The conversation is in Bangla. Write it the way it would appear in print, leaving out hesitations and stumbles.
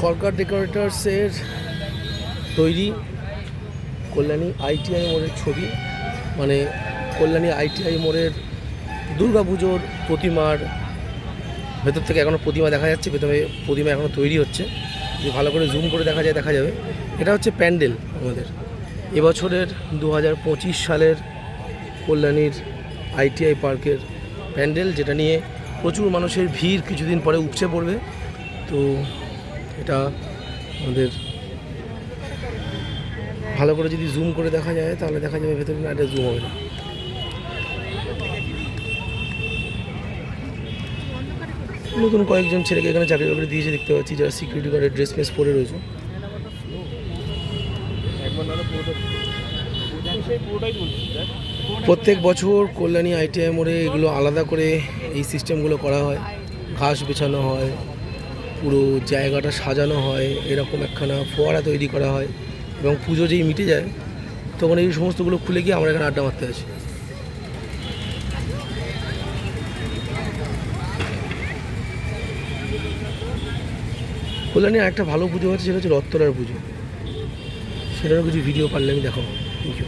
সরকার ডেকোরেটার্সের তৈরি কল্যাণী আইটিআই মোড়ের ছবি, মানে কল্যাণী আইটিআই মোড়ের দুর্গাপুজোর প্রতিমার ভেতর থেকে এখনও প্রতিমা দেখা যাচ্ছে, ভেতরে প্রতিমা এখনও তৈরি হচ্ছে। যদি ভালো করে জুম করে দেখা যায়, দেখা যাবে এটা হচ্ছে প্যান্ডেল আমাদের এবছরের 2025 সালের কল্যাণীর আইটিআই পার্কের প্যান্ডেল, যেটা নিয়ে প্রচুর মানুষের ভিড় কিছুদিন পরে উপচে পড়বে। তো এটা আমাদের ভালো করে যদি জুম করে দেখা যায় তাহলে দেখা যাবে ভেতরে, না এটা জুম হবে না। নতুন কয়েকজন ছেলেকে এখানে চাকরি বাকরি দিয়েছে দেখতে পাচ্ছি, যারা সিকিউরিটি গার্ডের ড্রেস মেস পরে রয়েছে। প্রত্যেক বছর কল্যাণী আইটিআই মোড়ে এগুলো আলাদা করে এই সিস্টেমগুলো করা হয়, ঘাস বেছানো হয়, পুরো জায়গাটা সাজানো হয়, এরকম একখানা ফোয়ারা তৈরি করা হয়, এবং পুজো যেই মিটে যায় তখন এই সমস্তগুলো খুলে গিয়ে আমরা এখানে আড্ডা মারতে আছি। কল্যাণী আরেকটা ভালো পুজো হচ্ছে, সেটা হচ্ছে রথতলার পুজো। সেটারও কিছু ভিডিও পারলে আমি দেখাবো। Thank you.